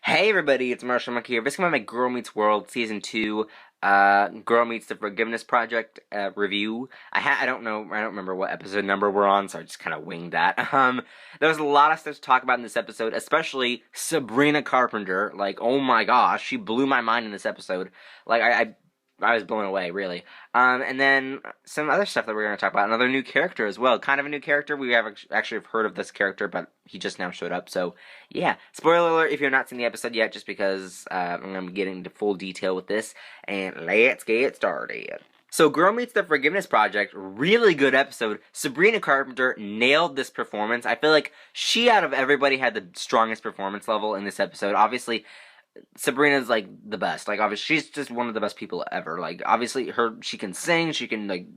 Hey everybody, it's Marshall Monkey here. This is my Girl Meets World Season 2, Girl Meets the Forgiveness Project, review. I don't know, I don't remember what episode number we're on, so I just kind of winged that. There was a lot of stuff to talk about in this episode, especially Sabrina Carpenter. Like, oh my gosh, she blew my mind in this episode. Like, I was blown away, really. And then some other stuff that we're going to talk about. Another new character as well. Kind of a new character. We have actually heard of this character, but he just now showed up. So, yeah. Spoiler alert if you're not seen the episode yet, just because I'm going to be getting into full detail with this. And let's get started. So, Girl Meets the Forgiveness Project, really good episode. Sabrina Carpenter nailed this performance. I feel like she, out of everybody, had the strongest performance level in this episode. Obviously, Sabrina's like the best. Like, obviously, she's just one of the best people ever. Like, obviously, she can sing, she can like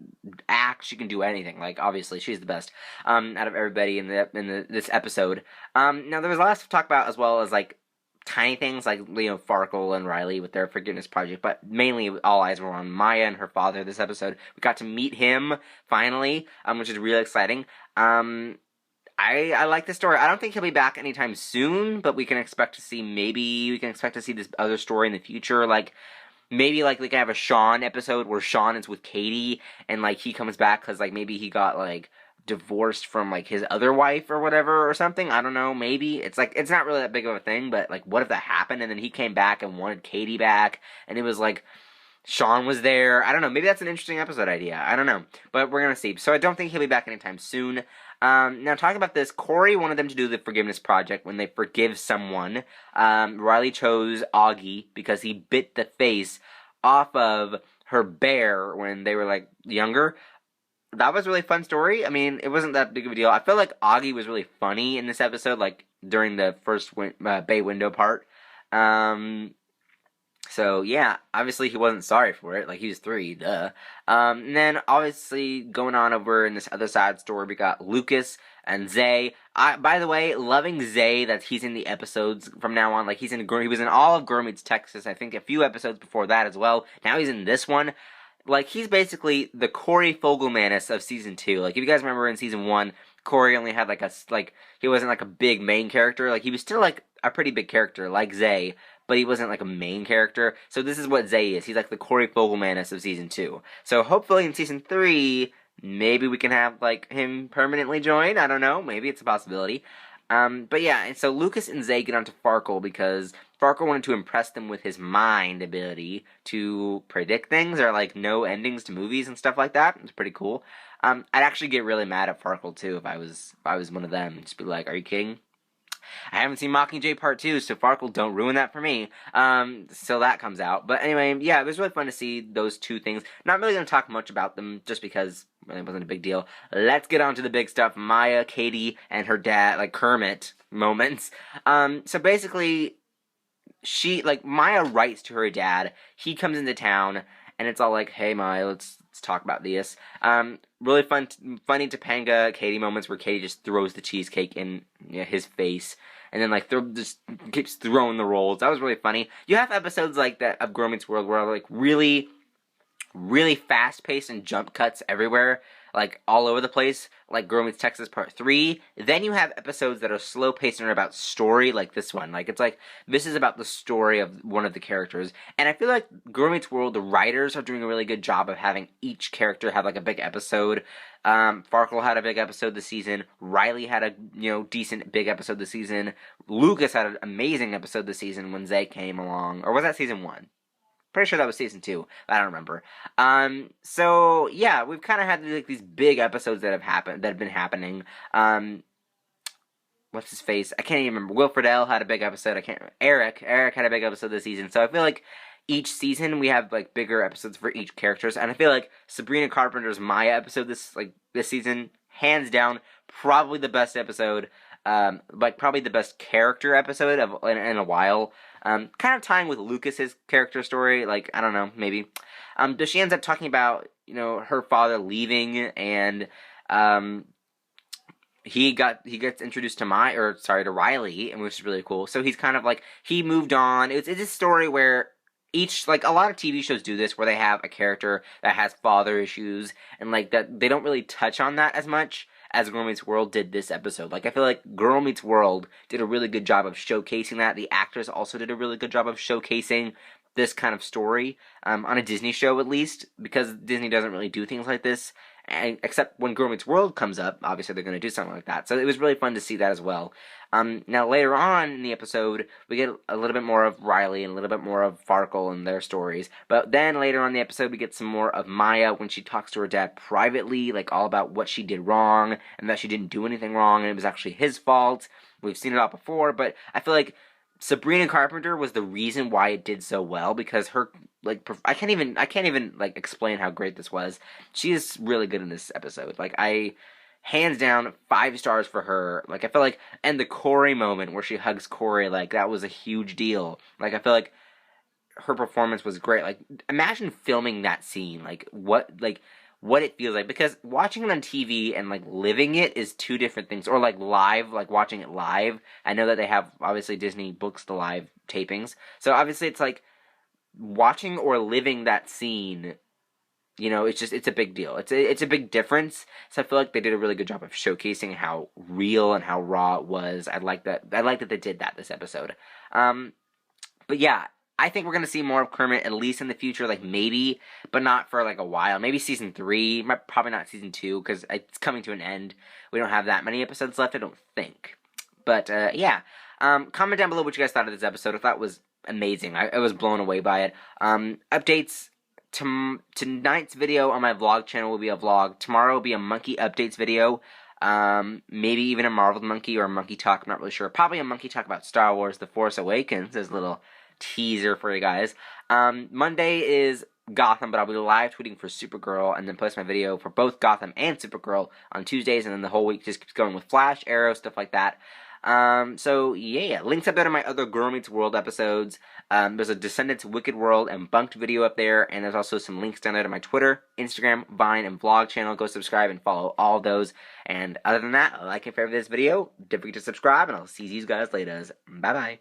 act, she can do anything. Like, obviously, she's the best. Out of everybody in this episode. Now there was a lot of stuff to talk about as well as like tiny things like Farkle and Riley with their forgiveness project, but mainly all eyes were on Maya and her father this episode. We got to meet him finally, which is really exciting. I like this story. I don't think he'll be back anytime soon, but we can expect to see this other story in the future. Like, maybe like we can have a Sean episode where Sean is with Katie and like he comes back because like maybe he got like divorced from like his other wife or whatever or something. I don't know. Maybe it's like it's not really that big of a thing, but like what if that happened and then he came back and wanted Katie back and it was like Sean was there. I don't know. Maybe that's an interesting episode idea. I don't know. But we're going to see. So I don't think he'll be back anytime soon. Now, talking about this, Corey wanted them to do the Forgiveness Project when they forgive someone. Riley chose Auggie because he bit the face off of her bear when they were, like, younger. That was a really fun story. I mean, it wasn't that big of a deal. I feel like Auggie was really funny in this episode, like, during the first bay window part. So, yeah, obviously he wasn't sorry for it. Like, he was 3, duh. And then, obviously, going on over in this other side story, we got Lucas and Zay. By the way, loving Zay that he's in the episodes from now on. Like, he was in all of Girl Meets Texas, I think a few episodes before that as well. Now he's in this one. Like, he's basically the Corey Fogelmanis of Season 2. Like, if you guys remember in Season 1, Corey only had, he wasn't, like, a big main character. Like, he was still, like, a pretty big character, like Zay, but he wasn't like a main character. So this is what Zay is. He's like the Corey Fogelmanis of Season 2. So hopefully in Season 3, maybe we can have like him permanently join. I don't know. Maybe it's a possibility. But yeah, and so Lucas and Zay get onto Farkle because Farkle wanted to impress them with his mind ability to predict things or like know endings to movies and stuff like that. It's pretty cool. I'd actually get really mad at Farkle too if I was one of them. Just be like, "Are you kidding? I haven't seen Mockingjay Part 2, so Farkle, don't ruin that for me." So that comes out. But anyway, yeah, it was really fun to see those two things. Not really going to talk much about them, just because it wasn't a big deal. Let's get on to the big stuff. Maya, Katie, and her dad, like Kermit moments. So basically, Maya writes to her dad. He comes into town, and it's all like, "Hey, Maya, let's talk about this." Really funny Topanga Katie moments where Katie just throws the cheesecake in his face, and then like just keeps throwing the rolls. That was really funny. You have episodes like that of Girl Meets World where like really, really fast paced and jump cuts everywhere, like all over the place, like Girl Meets Texas Part 3. Then you have episodes that are slow paced and are about story, like this one. Like it's like this is about the story of one of the characters. And I feel like Girl Meets World, the writers are doing a really good job of having each character have like a big episode. Farkle had a big episode this season. Riley had a decent big episode this season. Lucas had an amazing episode this season when Zay came along. Or was that season 1? Pretty sure that was season 2. I don't remember. So yeah, we've kind of had like these big episodes that have been happening. What's his face? I can't even remember. Will Friedle had a big episode. Eric had a big episode this season. So I feel like each season we have like bigger episodes for each characters, and I feel like Sabrina Carpenter's Maya episode this season, hands down, probably the best episode. Probably the best character episode in a while. Kind of tying with Lucas's character story, like, I don't know, maybe. But she ends up talking about, her father leaving, and, he gets introduced to Riley, and which is really cool. So he's kind of like, he moved on. It's a story where a lot of TV shows do this, where they have a character that has father issues, and like that, they don't really touch on that as much as Girl Meets World did this episode. Like, I feel like Girl Meets World did a really good job of showcasing that. The actors also did a really good job of showcasing this kind of story, on a Disney show at least, because Disney doesn't really do things like this, and except when Girl Meets World comes up, obviously they're going to do something like that. So it was really fun to see that as well. Now later on in the episode, we get a little bit more of Riley and a little bit more of Farkle and their stories. But then later on in the episode, we get some more of Maya when she talks to her dad privately, like all about what she did wrong and that she didn't do anything wrong and it was actually his fault. We've seen it all before, but I feel like Sabrina Carpenter was the reason why it did so well, because her, like, I can't even like explain how great this was. She is really good in this episode. Like, hands down, 5 stars for her. Like, I feel like, and the Corey moment where she hugs Corey, like, that was a huge deal. Like, I feel like her performance was great. Like, imagine filming that scene. Like, what it feels like, because watching it on TV and like living it is 2 different things. Or like live, like watching it live. I know that they have, obviously Disney books the live tapings, so obviously it's like watching or living that scene. You know, it's a big deal. It's a big difference. So I feel like they did a really good job of showcasing how real and how raw it was. I like that they did that this episode. But yeah, I think we're going to see more of Kermit, at least in the future, like maybe, but not for like a while. Maybe season 3, probably not season 2, because it's coming to an end. We don't have that many episodes left, I don't think. But yeah, comment down below what you guys thought of this episode. I thought it was amazing. I was blown away by it. Updates, tonight's video on my vlog channel will be a vlog. Tomorrow will be a monkey updates video. Maybe even a Marveled monkey or a monkey talk, I'm not really sure. Probably a monkey talk about Star Wars The Force Awakens, as a little teaser for you guys. Monday is Gotham, but I'll be live tweeting for Supergirl and then post my video for both Gotham and Supergirl on Tuesdays, and then the whole week just keeps going with Flash, Arrow, stuff like that. So yeah, links up there to my other Girl Meets World episodes. There's a Descendants Wicked World and Bunked video up there, and there's also some links down there to my Twitter, Instagram, Vine, and vlog channel. Go subscribe and follow all those. And other than that, like and favorite this video, don't forget to subscribe, and I'll see you guys later. Bye bye.